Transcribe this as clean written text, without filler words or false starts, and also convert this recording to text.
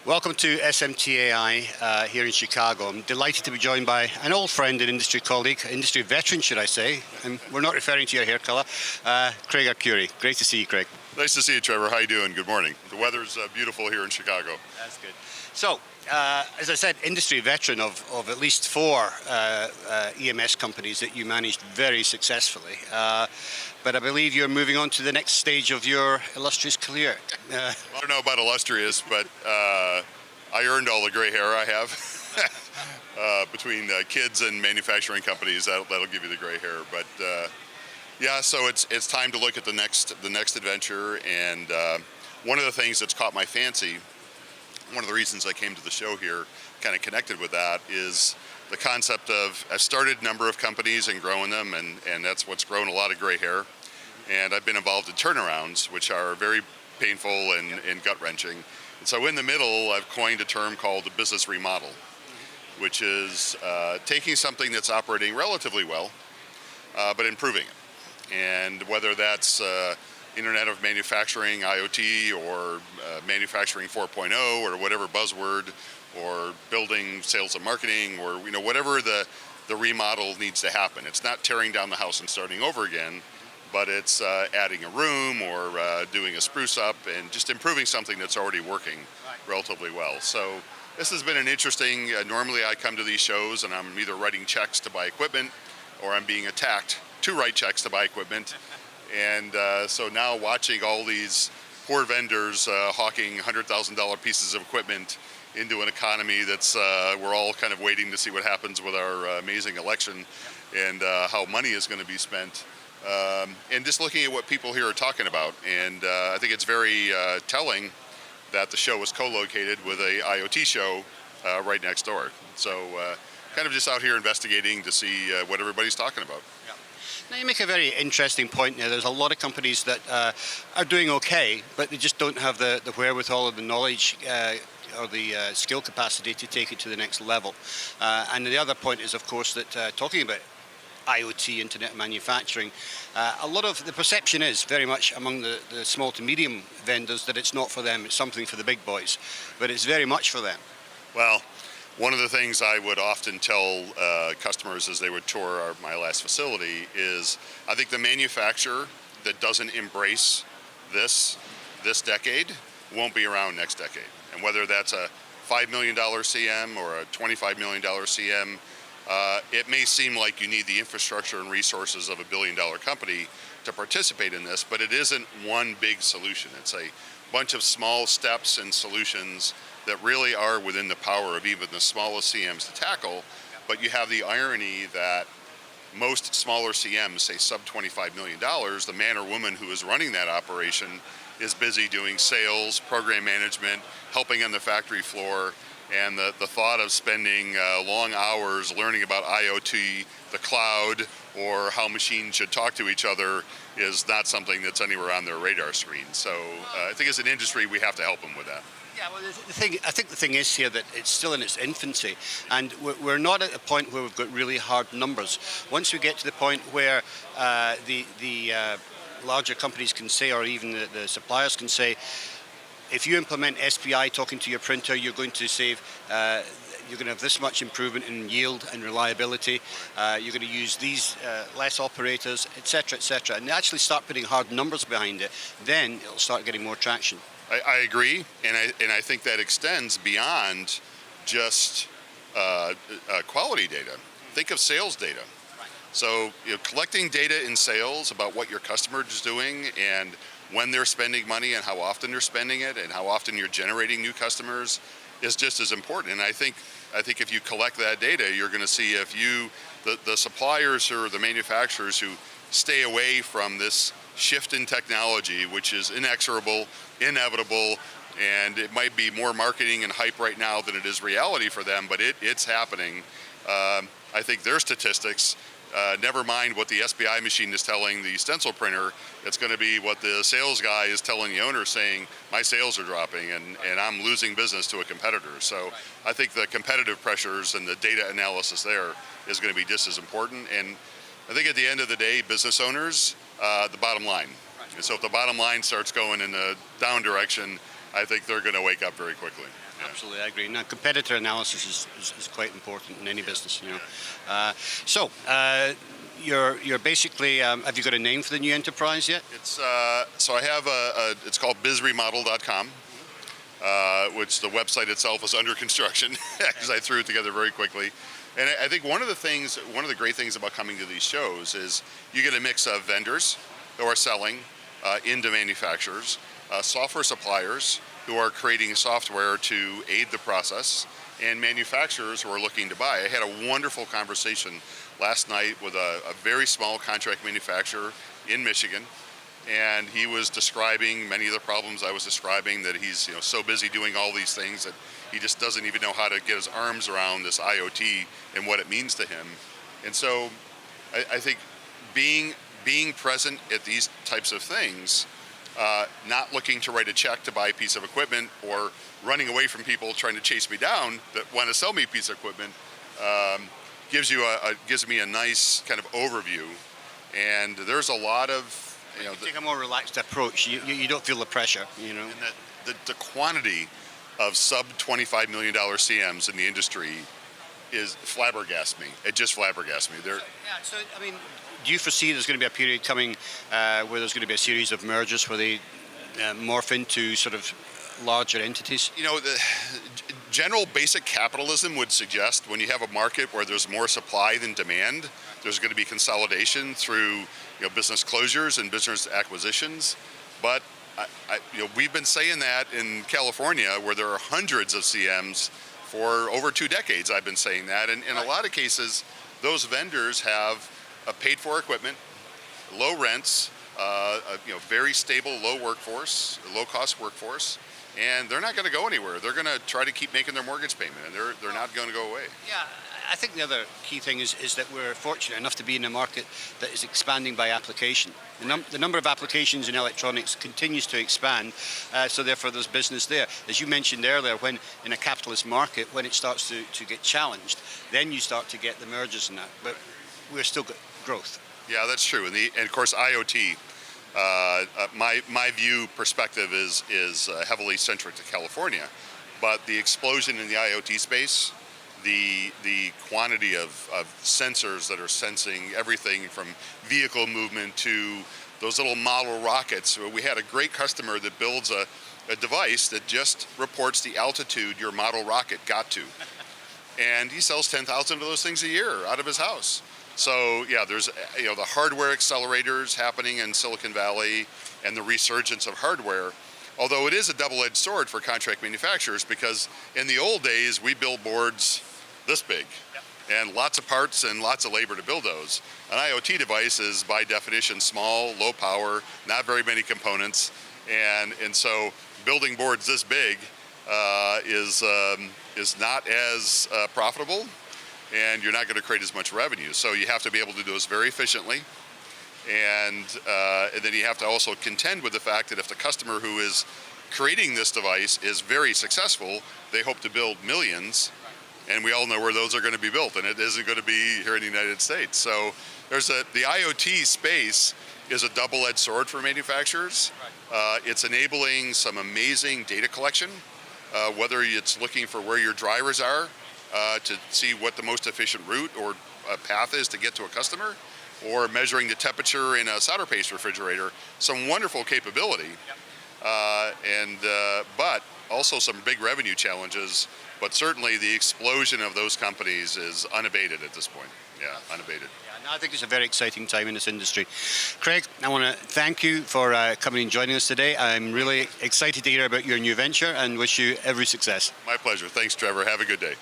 Welcome to SMTAi here in Chicago. I'm delighted to be joined by an old friend and industry colleague, industry veteran, should I say, and we're not referring to your hair colour, Craig Arcuri. Great to see you, Craig. Nice to see you, Trevor. How you doing? Good morning. The weather's beautiful here in Chicago. That's good. So, as I said, industry veteran of at least four EMS companies that you managed very successfully. But I believe you're moving on to the next stage of your illustrious career. I don't know about illustrious, but I earned all the gray hair I have. Between kids and manufacturing companies, that'll give you the gray hair. But yeah, so it's time to look at the next adventure. And one of the things that's caught my fancy, one of the reasons I came to the show here, kind of connected with that, is the concept of I've started a number of companies and growing them, and that's what's grown a lot of gray hair. And I've been involved in turnarounds, which are very painful and gut-wrenching. And so in the middle, I've coined a term called the business remodel, which is taking something that's operating relatively well, but improving it. And whether that's Internet of Manufacturing, IoT, or Manufacturing 4.0, or whatever buzzword, or building sales and marketing, or whatever the remodel needs to happen. It's not tearing down the house and starting over again, but it's adding a room or doing a spruce up and just improving something that's already working relatively well. So this has been an interesting, normally I come to these shows and I'm either writing checks to buy equipment or I'm being attacked to write checks to buy equipment. And so now watching all these poor vendors hawking $100,000 pieces of equipment into an economy that's we're all kind of waiting to see what happens with our amazing election and how money is going to be spent. And just looking at what people here are talking about. And I think it's very telling that the show was co-located with a IoT show right next door. So kind of just out here investigating to see what everybody's talking about. Yeah. Now you make a very interesting point there. There's a lot of companies that are doing okay, but they just don't have the wherewithal or the knowledge or the skill capacity to take it to the next level. And the other point is, of course, that talking about IoT, internet manufacturing, a lot of the perception is very much among the small to medium vendors that it's not for them, it's something for the big boys, but it's very much for them. Well, one of the things I would often tell customers as they would tour my last facility is I think the manufacturer that doesn't embrace this decade won't be around next decade. And whether that's a $5 million CM or a $25 million CM, it may seem like you need the infrastructure and resources of a billion-dollar company to participate in this, but it isn't one big solution. It's a bunch of small steps and solutions that really are within the power of even the smallest CMs to tackle, but you have the irony that most smaller CMs, say sub $25 million, the man or woman who is running that operation is busy doing sales, program management, helping on the factory floor, and the thought of spending long hours learning about IoT, the cloud, or how machines should talk to each other is not something that's anywhere on their radar screen. So I think as an industry, we have to help them with that. Yeah, well, I think the thing is here that it's still in its infancy, and we're not at a point where we've got really hard numbers. Once we get to the point where the larger companies can say, or even the suppliers can say, if you implement SPI talking to your printer, you're going to save, you're going to have this much improvement in yield and reliability, you're going to use these less operators, etc., etc., and actually start putting hard numbers behind it, then it'll start getting more traction. I agree, and I think that extends beyond just quality data. Think of sales data. So collecting data in sales about what your customer is doing and when they're spending money and how often they're spending it and how often you're generating new customers is just as important. And I think if you collect that data, you're going to see if the suppliers or the manufacturers who stay away from this shift in technology, which is inexorable, inevitable, and it might be more marketing and hype right now than it is reality for them, but it's happening. I think their statistics, never mind what the SPI machine is telling the stencil printer, it's going to be what the sales guy is telling the owner, saying, my sales are dropping and I'm losing business to a competitor. So I think the competitive pressures and the data analysis there is going to be just as important. And I think at the end of the day, business owners, the bottom line. And so if the bottom line starts going in a down direction, I think they're going to wake up very quickly. Absolutely, I agree. Now, competitor analysis is quite important in any business, you know. You're basically, have you got a name for the new enterprise yet? It's so I have it's called bizremodel.com, which the website itself is under construction because I threw it together very quickly. And I think one of the great things about coming to these shows is you get a mix of vendors who are selling into manufacturers, software suppliers who are creating software to aid the process, and manufacturers who are looking to buy. I had a wonderful conversation last night with a very small contract manufacturer in Michigan, and he was describing many of the problems I was describing, that he's so busy doing all these things that he just doesn't even know how to get his arms around this IoT and what it means to him. And so I think being present at these types of things, not looking to write a check to buy a piece of equipment or running away from people trying to chase me down that want to sell me a piece of equipment, gives me a nice kind of overview. And there's a lot of You take a more relaxed approach. You don't feel the pressure, you know. And the quantity of sub $25 million CMs in the industry is flabbergasts me. It just flabbergasts me. So I mean, do you foresee there's going to be a period coming where there's going to be a series of mergers where they morph into sort of larger entities? The general basic capitalism would suggest when you have a market where there's more supply than demand, there's going to be consolidation through business closures and business acquisitions. But we've been saying that in California, where there are hundreds of CMs for over 2 decades. I've been saying that, and in a lot of cases, those vendors have paid for equipment, low rents, very stable, low cost workforce, and they're not going to go anywhere. They're going to try to keep making their mortgage payment, and they're not going to go away. Yeah, I think the other key thing is that we're fortunate enough to be in a market that is expanding by application. The number of applications in electronics continues to expand, so therefore there's business there. As you mentioned earlier, when in a capitalist market, when it starts to get challenged, then you start to get the mergers and that. But we're still got growth. Yeah, that's true. And of course, IoT. My view perspective is heavily centric to California, but the explosion in the IoT space, the quantity of sensors that are sensing everything from vehicle movement to those little model rockets. We had a great customer that builds a device that just reports the altitude your model rocket got to, and he sells 10,000 of those things a year out of his house. So yeah, there's the hardware accelerators happening in Silicon Valley and the resurgence of hardware. Although it is a double-edged sword for contract manufacturers, because in the old days we built boards this big, and lots of parts and lots of labor to build those. An IoT device is by definition small, low power, not very many components, and so building boards this big is not as profitable, and you're not going to create as much revenue. So you have to be able to do this very efficiently, and then you have to also contend with the fact that if the customer who is creating this device is very successful, they hope to build millions, and we all know where those are going to be built, and it isn't going to be here in the United States. So the IoT space is a double-edged sword for manufacturers. It's enabling some amazing data collection, whether it's looking for where your drivers are, to see what the most efficient route or path is to get to a customer, or measuring the temperature in a solder paste refrigerator. Some wonderful capability, but also some big revenue challenges. But certainly the explosion of those companies is unabated at this point. Yeah, unabated. Yeah, no, I think it's a very exciting time in this industry. Craig, I want to thank you for coming and joining us today. I'm really excited to hear about your new venture and wish you every success. My pleasure. Thanks, Trevor. Have a good day.